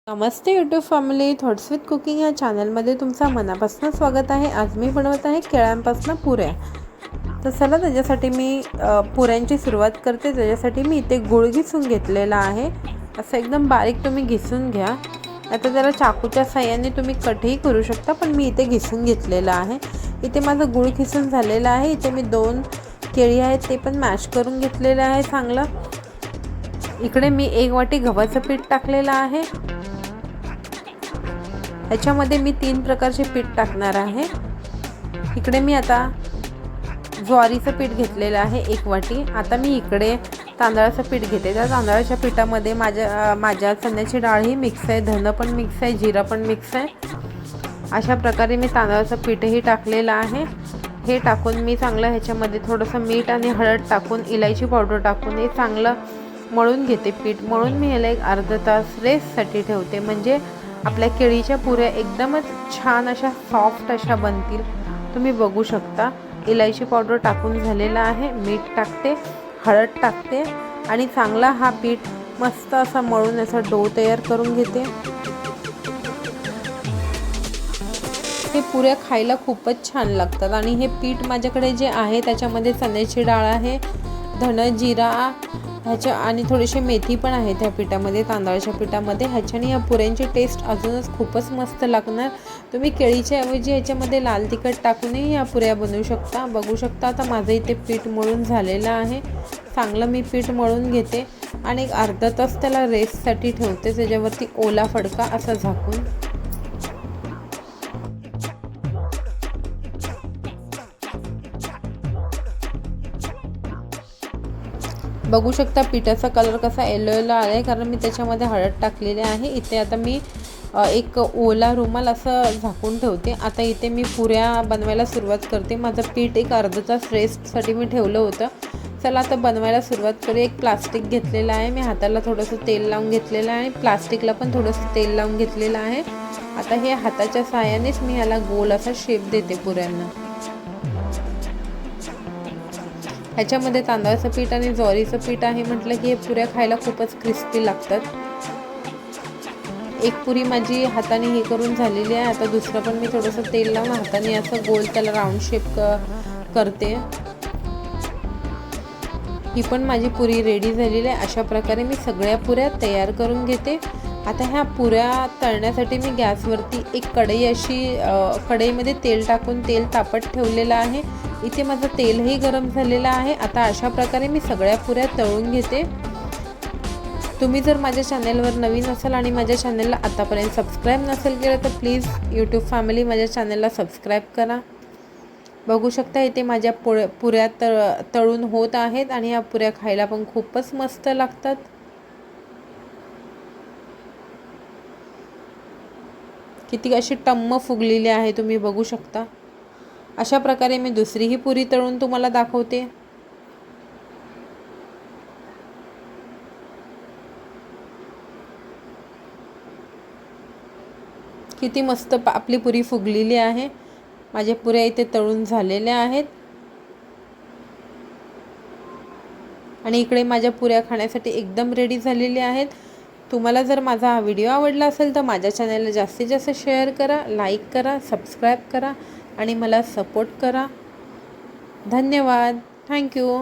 Namaste YouTube family, thoughts with cooking या चॅनलमध्ये तुमचं मनापासून स्वागत आहे। आज मी बनवत आहे केळ्यांपासून पुऱ्या। तर चला त्याच्यासाठी मी पुऱ्यांची सुरुवात करते। त्याच्यासाठी मी इथे गूळ घिसून घेतलेला आहे। असं एकदम बारीक तुम्ही घिसून घ्या। आता त्याला चाकूच्या साहाय्याने तुम्ही कटही करू शकता, पण मी इथे घिसून घेतलेला आहे। इथे माझं गूळ घिसून झालेला आहे। इथे मी 2 केळी आहेत ते पण मॅश करून घेतलेले आहे चांगलं। इकडे मी 1 वाटी गव्हाचं पीठ टाकलेलं आहे। ह्याच्यामध्ये मी 3 प्रकारचे पीठ टाकणार आहे। इकडे मी आता ज्वारीचं पीठ घेतलेलं आहे 1 वाटी। आता मी इकडे तांदळाचं पीठ घेते। त्या तांदळाच्या पिठामध्ये माझ्या चण्याची डाळ ही मिक्स आहे, धन पण मिक्स आहे, जिरा पण मिक्स आहे। अशा प्रकारे मी तांदळाचं पीठही टाकलेलं आहे। हे टाकून मी चांगलं ह्याच्यामध्ये थोडंसं मीठ आणि हळद टाकून इलायची पावडर टाकून हे चांगलं मळून घेते। पीठ मळून मी याला एक अर्धा तास रेस्टसाठी ठेवते, म्हणजे आपल्या केळीच्या पुऱ्या एकदमच छान अशा सॉफ्ट अशा बनतील। तुम्ही बघू शकता इलायची पावडर टाकून झालेला आहे। मीठ टाकते, हळद टाकते आणि चांगला हा पीठ मस्त असा मळून असा डो तयार करून घेते। हे पुऱ्या खायला खूपच छान लागतात आणि हे पीठ माझ्याकडे जे आहे त्याच्यामध्ये चण्याची डाळ आहे, धन, जिरा ह्याच्या आणि थोडीशी मेथी पण आहे त्या पिठामध्ये, तांदळाच्या पिठामध्ये। ह्याच्याने या पुऱ्यांची टेस्ट अजूनच खूपच मस्त लागणार। तुम्ही केळीच्या ऐवजी ह्याच्यामध्ये लाल तिखट टाकूनही या पुऱ्या बनवू शकता। बघू शकता आता माझं इथे पीठ मळून झालेलं आहे। चांगलं मी पीठ मळून घेते आणि एक अर्धा तास त्याला रेस्टसाठी ठेवते, त्याच्यावरती ओला फडका असा झाकून। बघू शकता पिठाचा कलर कसा येलो येलो आला आहे, कारण मी त्याच्यामध्ये हळद टाकलेली आहे। इथे आता मी एक ओला रुमाल असं झाकून ठेवते। आता इथे मी पुऱ्या बनवायला सुरुवात करते। माझं पीठ एक अर्धा तास रेस्टसाठी मी ठेवलं होतं। चला आता बनवायला सुरुवात करू। एक प्लास्टिक घेतलेलं आहे, मी हाताला थोडंसं तेल लावून घेतलेलं आहे, प्लास्टिकला पण थोडंसं तेल लावून घेतलेलं आहे। आता हे हाताच्या साहाय्यानेच मी याला गोल असा शेप देते पुऱ्यांना। ह्याच्यामध्ये तांदळाचं पीठ आणि ज्वारीचं पीठ आहे म्हटलं की हे पुऱ्या खायला खूपच क्रिस्पी लागतात। एक पुरी माझी हाताने हे करून झालेली आहे। आता दुसरं पण मी थोडंसं तेल लावून हाताने असं गोल त्याला राऊंड शेप करते। ही पण माझी पुरी रेडी झालेली आहे। अशा प्रकारे मी सगळ्या पुऱ्या तयार करून घेते। आता ह्या पुऱ्या तळण्यासाठी मी गॅसवरती एक कढई अशी कढईमध्ये तेल टाकून तेल तापत ठेवलेलं आहे। इथे माझं तेलही गरम झालेलं आहे। आता अशा प्रकारे मी सगळ्या पुऱ्या तळून घेते। तुम्ही जर माझ्या चॅनलवर नवीन असाल आणि माझ्या चॅनलला आतापर्यंत सबस्क्राईब नसेल केलं तर प्लीज यूट्यूब फॅमिली माझ्या चॅनलला सबस्क्राईब करा। बघू शकता इथे माझ्या पुऱ्या तळून होत आहेत आणि या पुऱ्या खायला पण खूपच मस्त लागतात। किती अशी टम्म फुगलेली आहे तुम्ही बघू शकता। अशा प्रकारे मी दुसरीही पुरी तळून तुम्हाला दाखवते। किती मस्त आपली पुरी फुगलेली आहे। माझ्या पुऱ्या इथे तळून झालेल्या आहेत आणि इकडे माझ्या पुऱ्या खाण्यासाठी एकदम रेडी झालेल्या आहेत। तुम्हाला जर माझा हा व्हिडिओ आवडला असेल तर माझ्या चॅनलला जास्तीत जास्त शेअर करा, लाईक करा, सबस्क्राईब करा आणि मला सपोर्ट करा। धन्यवाद, थँक्यू।